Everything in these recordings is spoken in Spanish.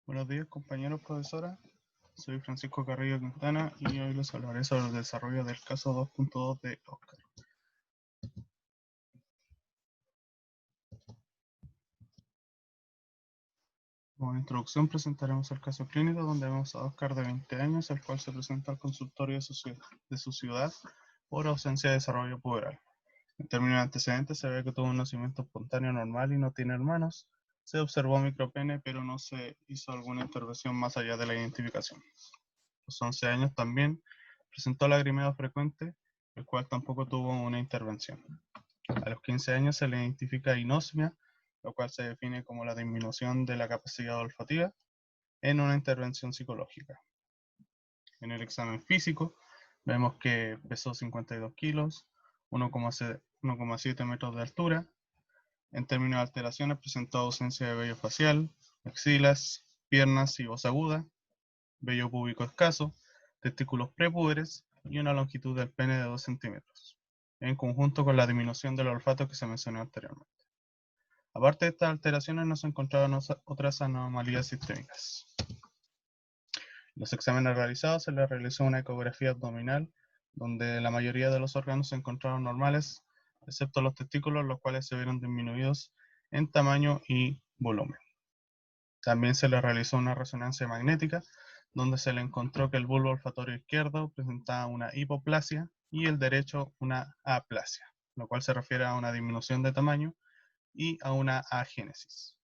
Buenos días, compañeros, profesora. Soy Francisco Carrillo Quintana y hoy les hablaré sobre el desarrollo del caso 2.2 de Oscar. Como introducción presentaremos el caso clínico donde vemos a Oscar de 20 años, el cual se presenta al consultorio de su ciudad por ausencia de desarrollo puberal. En términos de antecedentes se ve que tuvo un nacimiento espontáneo normal y no tiene hermanos. Se observó micropene, pero no se hizo alguna intervención más allá de la identificación. A los 11 años también presentó lagrimeo frecuente, el cual tampoco tuvo una intervención. A los 15 años se le identifica anosmia, lo cual se define como la disminución de la capacidad olfativa en una intervención psicológica. En el examen físico vemos que pesó 52 kilos, 1,7 metros de altura. En términos de alteraciones presentó ausencia de vello facial, axilas, piernas y voz aguda, vello púbico escaso, testículos prepúberes y una longitud del pene de 2 centímetros, en conjunto con la disminución del olfato que se mencionó anteriormente. Aparte de estas alteraciones, no se encontraron otras anomalías sistémicas. En los exámenes realizados se le realizó una ecografía abdominal, donde la mayoría de los órganos se encontraron normales, excepto los testículos, los cuales se vieron disminuidos en tamaño y volumen. También se le realizó una resonancia magnética, donde se le encontró que el bulbo olfatorio izquierdo presentaba una hipoplasia y el derecho una aplasia, lo cual se refiere a una disminución de tamaño y a una agénesis.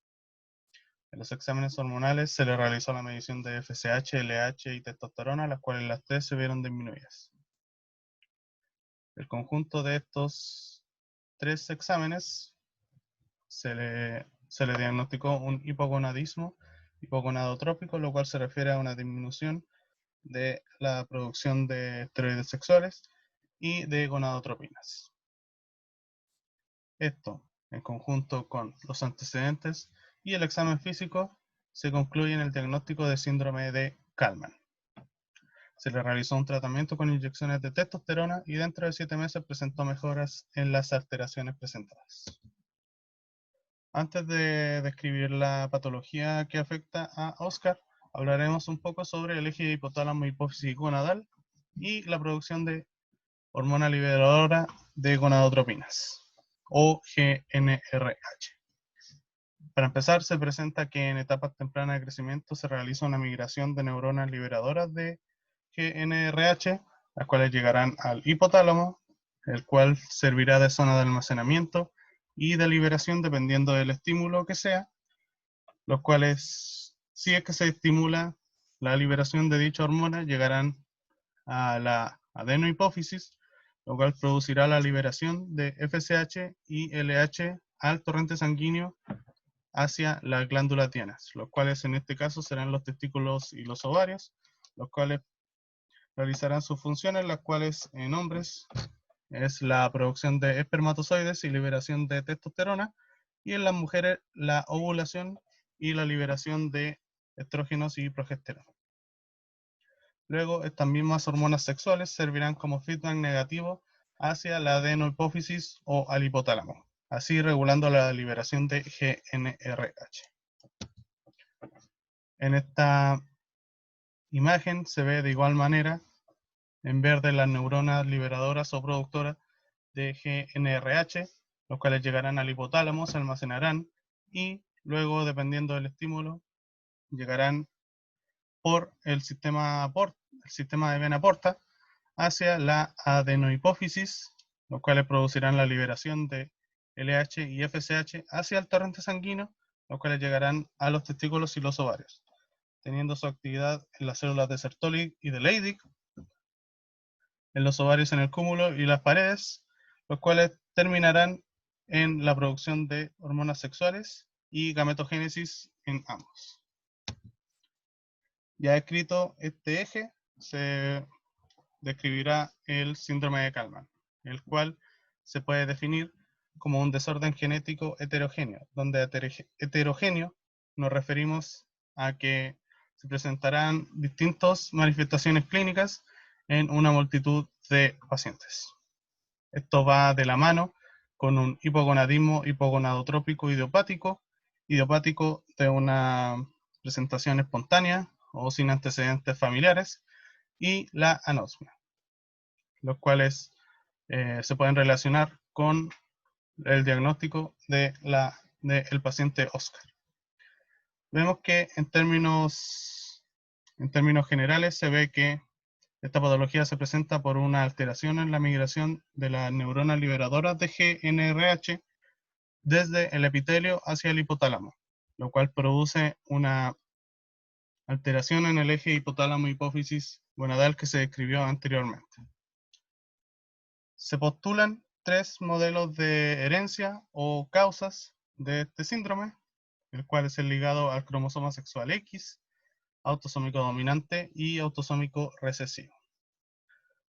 En los exámenes hormonales se le realizó la medición de FSH, LH y testosterona, las cuales las tres se vieron disminuidas. El conjunto de estos tres exámenes se le diagnosticó un hipogonadismo hipogonadotrópico, lo cual se refiere a una disminución de la producción de esteroides sexuales y de gonadotropinas. Esto, en conjunto con los antecedentes y el examen físico, se concluye en el diagnóstico de síndrome de Kallmann. Se le realizó un tratamiento con inyecciones de testosterona y dentro de 7 meses presentó mejoras en las alteraciones presentadas. Antes de describir la patología que afecta a Oscar, hablaremos un poco sobre el eje hipotálamo hipófisis gonadal y la producción de hormona liberadora de gonadotropinas, o GnRH. Para empezar, se presenta que en etapas tempranas de crecimiento se realiza una migración de neuronas liberadoras de GnRH, las cuales llegarán al hipotálamo, el cual servirá de zona de almacenamiento y de liberación dependiendo del estímulo que sea, los cuales, si es que se estimula la liberación de dicha hormona, llegarán a la adenohipófisis, lo cual producirá la liberación de FSH y LH al torrente sanguíneo hacia las glándulas dianas, los cuales en este caso serán los testículos y los ovarios, los cuales realizarán sus funciones, las cuales en hombres es la producción de espermatozoides y liberación de testosterona, y en las mujeres la ovulación y la liberación de estrógenos y progesterona. Luego, estas mismas hormonas sexuales servirán como feedback negativo hacia la adenohipófisis o al hipotálamo, así regulando la liberación de GnRH. En esta imagen se ve de igual manera en verde las neuronas liberadoras o productoras de GnRH, los cuales llegarán al hipotálamo, se almacenarán y luego, dependiendo del estímulo, llegarán por el sistema de vena porta hacia la adenohipófisis, los cuales producirán la liberación de LH y FSH hacia el torrente sanguíneo, los cuales llegarán a los testículos y los ovarios, teniendo su actividad en las células de Sertoli y de Leydig, en los ovarios en el cúmulo y las paredes, los cuales terminarán en la producción de hormonas sexuales y gametogénesis en ambos. Ya escrito este eje, se describirá el síndrome de Kallmann, el cual se puede definir como un desorden genético heterogéneo, donde heterogéneo nos referimos a que se presentarán distintas manifestaciones clínicas en una multitud de pacientes. Esto va de la mano con un hipogonadismo hipogonadotrópico idiopático de una presentación espontánea o sin antecedentes familiares, y la anosmia, los cuales se pueden relacionar con el diagnóstico del paciente Oscar. Vemos que en términos generales se ve que esta patología se presenta por una alteración en la migración de las neuronas liberadoras de GNRH desde el epitelio hacia el hipotálamo, lo cual produce una alteración en el eje hipotálamo-hipófisis gonadal que se describió anteriormente. Se postulan 3 modelos de herencia o causas de este síndrome, el cual es el ligado al cromosoma sexual X, autosómico dominante y autosómico recesivo.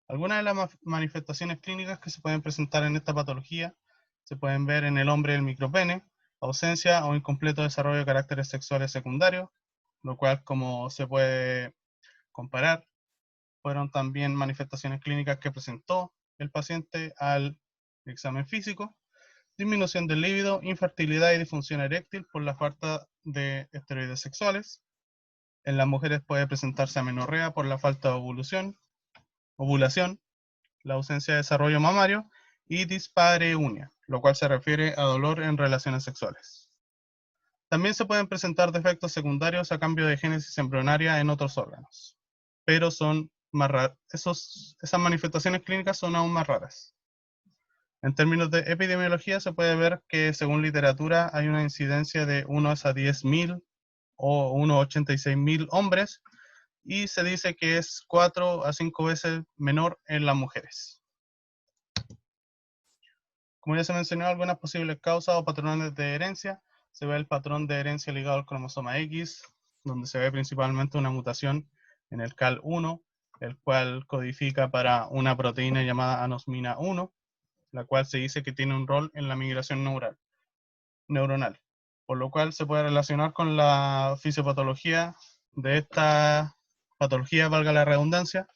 Algunas de las manifestaciones clínicas que se pueden presentar en esta patología se pueden ver en el hombre el micropene, ausencia o incompleto desarrollo de caracteres sexuales secundarios, lo cual, como se puede comparar, fueron también manifestaciones clínicas que presentó el paciente al examen físico: disminución del líbido, infertilidad y disfunción eréctil por la falta de esteroides sexuales. En las mujeres puede presentarse amenorrea por la falta de ovulación, la ausencia de desarrollo mamario y dispareunia, lo cual se refiere a dolor en relaciones sexuales. También se pueden presentar defectos secundarios a cambio de génesis embrionaria en otros órganos, pero son más raras. Esas manifestaciones clínicas son aún más raras. En términos de epidemiología se puede ver que según literatura hay una incidencia de 1 a 10.000 o 1 a 86.000 hombres, y se dice que es 4 a 5 veces menor en las mujeres. Como ya se mencionó, algunas posibles causas o patrones de herencia. Se ve el patrón de herencia ligado al cromosoma X, donde se ve principalmente una mutación en el CAL1, el cual codifica para una proteína llamada anosmina 1, la cual se dice que tiene un rol en la migración neuronal, por lo cual se puede relacionar con la fisiopatología de esta patología, valga la redundancia,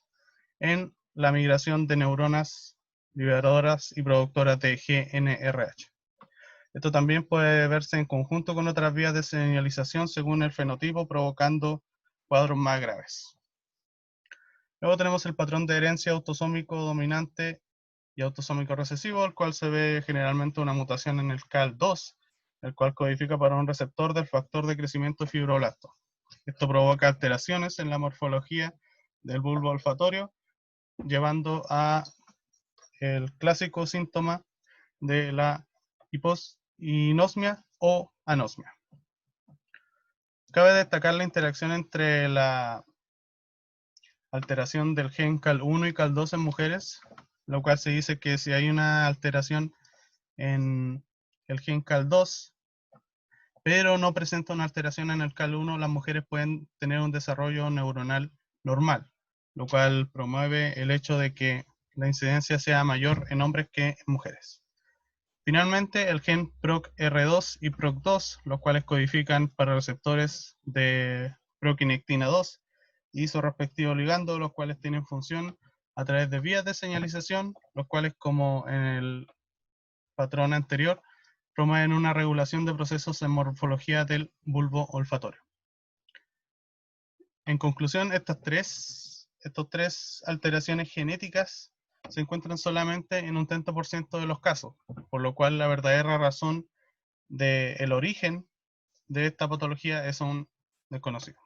en la migración de neuronas liberadoras y productoras de GNRH. Esto también puede verse en conjunto con otras vías de señalización según el fenotipo, provocando cuadros más graves. Luego tenemos el patrón de herencia autosómico dominante y autosómico recesivo, el cual se ve generalmente una mutación en el CAL2, el cual codifica para un receptor del factor de crecimiento fibroblasto. Esto provoca alteraciones en la morfología del bulbo olfatorio, llevando a el clásico síntoma de la hiposnosmia o anosmia. Cabe destacar la interacción entre la alteración del gen CAL1 y CAL2 en mujeres, lo cual se dice que si hay una alteración en el gen CAL2, pero no presenta una alteración en el CAL1, las mujeres pueden tener un desarrollo neuronal normal, lo cual promueve el hecho de que la incidencia sea mayor en hombres que en mujeres. Finalmente, el gen PROC-R2 y PROC2, los cuales codifican para receptores de proquinectina 2 y su respectivo ligando, los cuales tienen función a través de vías de señalización, los cuales, como en el patrón anterior, promueven una regulación de procesos en morfología del bulbo olfatorio. En conclusión, estas tres alteraciones genéticas se encuentran solamente en un 30% de los casos, por lo cual la verdadera razón del origen de esta patología es aún desconocido.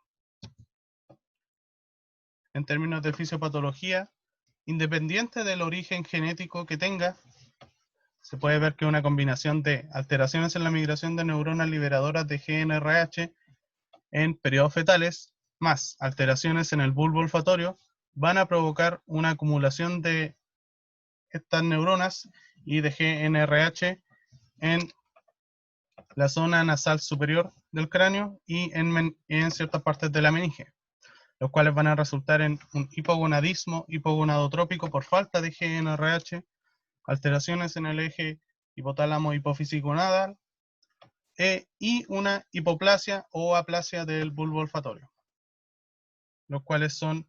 En términos de fisiopatología, independiente del origen genético que tenga, se puede ver que una combinación de alteraciones en la migración de neuronas liberadoras de GNRH en periodos fetales, más alteraciones en el bulbo olfatorio, van a provocar una acumulación de estas neuronas y de GNRH en la zona nasal superior del cráneo y en ciertas partes de la meninge, los cuales van a resultar en un hipogonadismo hipogonadotrópico por falta de GNRH, alteraciones en el eje hipotálamo-hipófisis gonadal y una hipoplasia o aplasia del bulbo olfatorio, los cuales son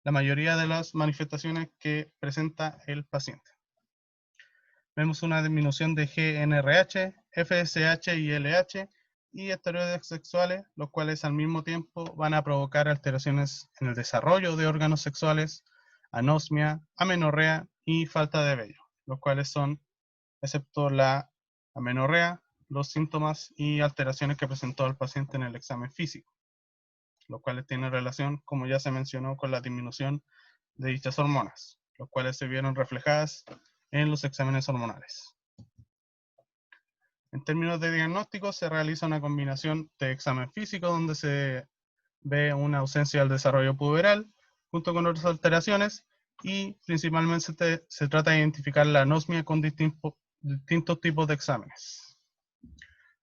la mayoría de las manifestaciones que presenta el paciente. Vemos una disminución de GNRH, FSH y LH, y esteroides sexuales, los cuales al mismo tiempo van a provocar alteraciones en el desarrollo de órganos sexuales, anosmia, amenorrea y falta de vello, los cuales son, excepto la amenorrea, los síntomas y alteraciones que presentó el paciente en el examen físico, los cuales tienen relación, como ya se mencionó, con la disminución de dichas hormonas, los cuales se vieron reflejadas en los exámenes hormonales. En términos de diagnóstico, se realiza una combinación de examen físico donde se ve una ausencia del desarrollo puberal junto con otras alteraciones y principalmente se trata de identificar la anosmia con distintos tipos de exámenes.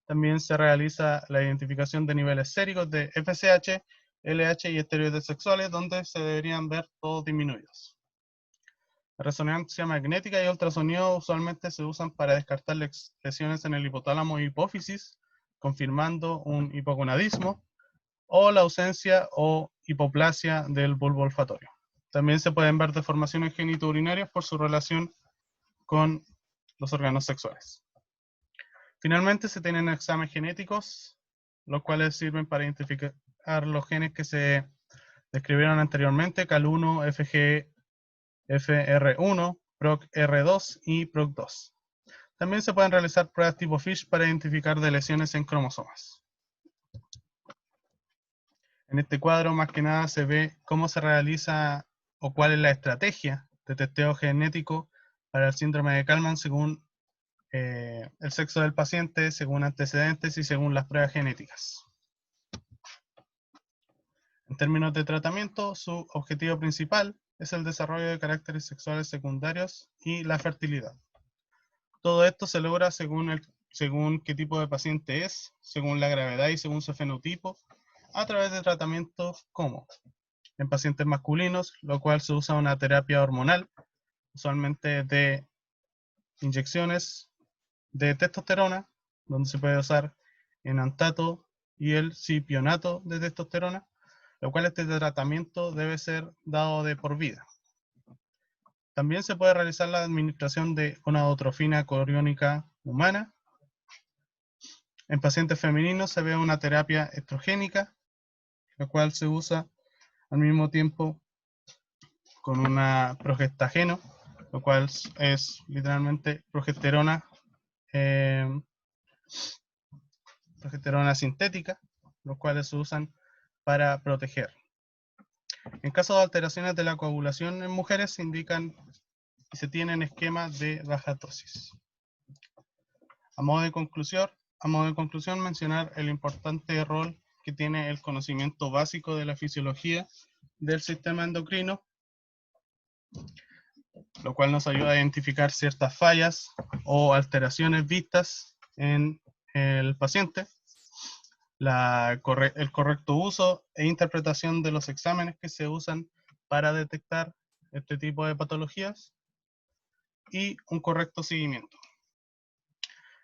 También se realiza la identificación de niveles séricos de FSH, LH y esteroides sexuales donde se deberían ver todos disminuidos. La resonancia magnética y ultrasonido usualmente se usan para descartar lesiones en el hipotálamo y hipófisis, confirmando un hipogonadismo o la ausencia o hipoplasia del bulbo olfatorio. También se pueden ver deformaciones genitourinarias por su relación con los órganos sexuales. Finalmente se tienen exámenes genéticos, los cuales sirven para identificar los genes que se describieron anteriormente, CAL1, FGFR1, PROC-R2 y PROC2. También se pueden realizar pruebas tipo FISH para identificar de lesiones en cromosomas. En este cuadro más que nada se ve cómo se realiza o cuál es la estrategia de testeo genético para el síndrome de Kallmann según el sexo del paciente, según antecedentes y según las pruebas genéticas. En términos de tratamiento, su objetivo principal es el desarrollo de caracteres sexuales secundarios y la fertilidad. Todo esto se logra según qué tipo de paciente es, según la gravedad y según su fenotipo, a través de tratamientos como en pacientes masculinos, lo cual se usa una terapia hormonal, usualmente de inyecciones de testosterona, donde se puede usar enantato y el cipionato de testosterona, lo cual este tratamiento debe ser dado de por vida. También se puede realizar la administración de gonadotrofina coriónica humana. En pacientes femeninos se ve una terapia estrogénica, la cual se usa al mismo tiempo con una progestageno, lo cual es literalmente progesterona sintética, los cuales se usan para proteger. En caso de alteraciones de la coagulación en mujeres se indican y se tienen esquemas de baja dosis. A modo de conclusión, mencionar el importante rol que tiene el conocimiento básico de la fisiología del sistema endocrino, lo cual nos ayuda a identificar ciertas fallas o alteraciones vistas en el paciente, el correcto uso e interpretación de los exámenes que se usan para detectar este tipo de patologías y un correcto seguimiento.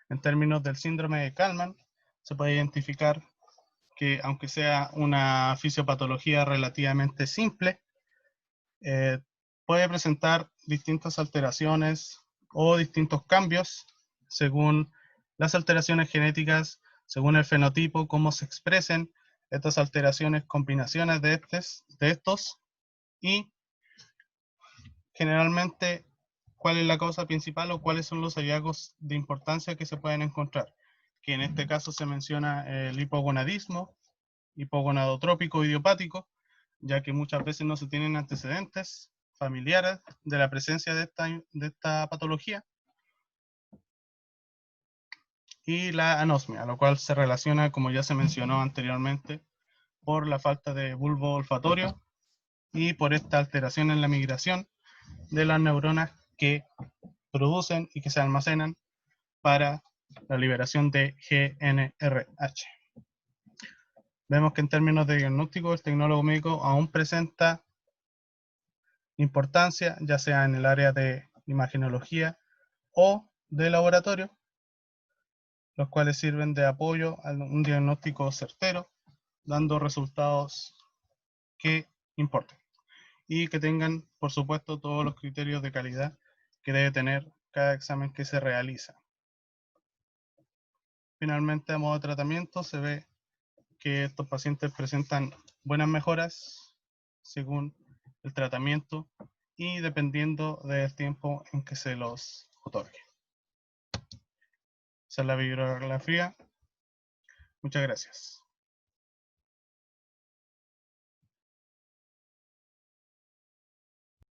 En términos del síndrome de Kallmann, se puede identificar que aunque sea una fisiopatología relativamente simple, puede presentar distintas alteraciones o distintos cambios según las alteraciones genéticas, según el fenotipo, cómo se expresen estas alteraciones, combinaciones de estos y generalmente cuál es la causa principal o cuáles son los hallazgos de importancia que se pueden encontrar, que en este caso se menciona el hipogonadismo, hipogonadotrópico idiopático, ya que muchas veces no se tienen antecedentes familiares de la presencia de esta patología, y la anosmia, lo cual se relaciona, como ya se mencionó anteriormente, por la falta de bulbo olfatorio y por esta alteración en la migración de las neuronas que producen y que se almacenan para la liberación de GNRH. Vemos que en términos de diagnóstico, el tecnólogo médico aún presenta importancia, ya sea en el área de imagenología o de laboratorio, los cuales sirven de apoyo a un diagnóstico certero, dando resultados que importen y que tengan, por supuesto, todos los criterios de calidad que debe tener cada examen que se realiza. Finalmente, a modo de tratamiento, se ve que estos pacientes presentan buenas mejoras según el tratamiento y dependiendo del tiempo en que se los otorgue. Esa es la bibliografía. Muchas gracias.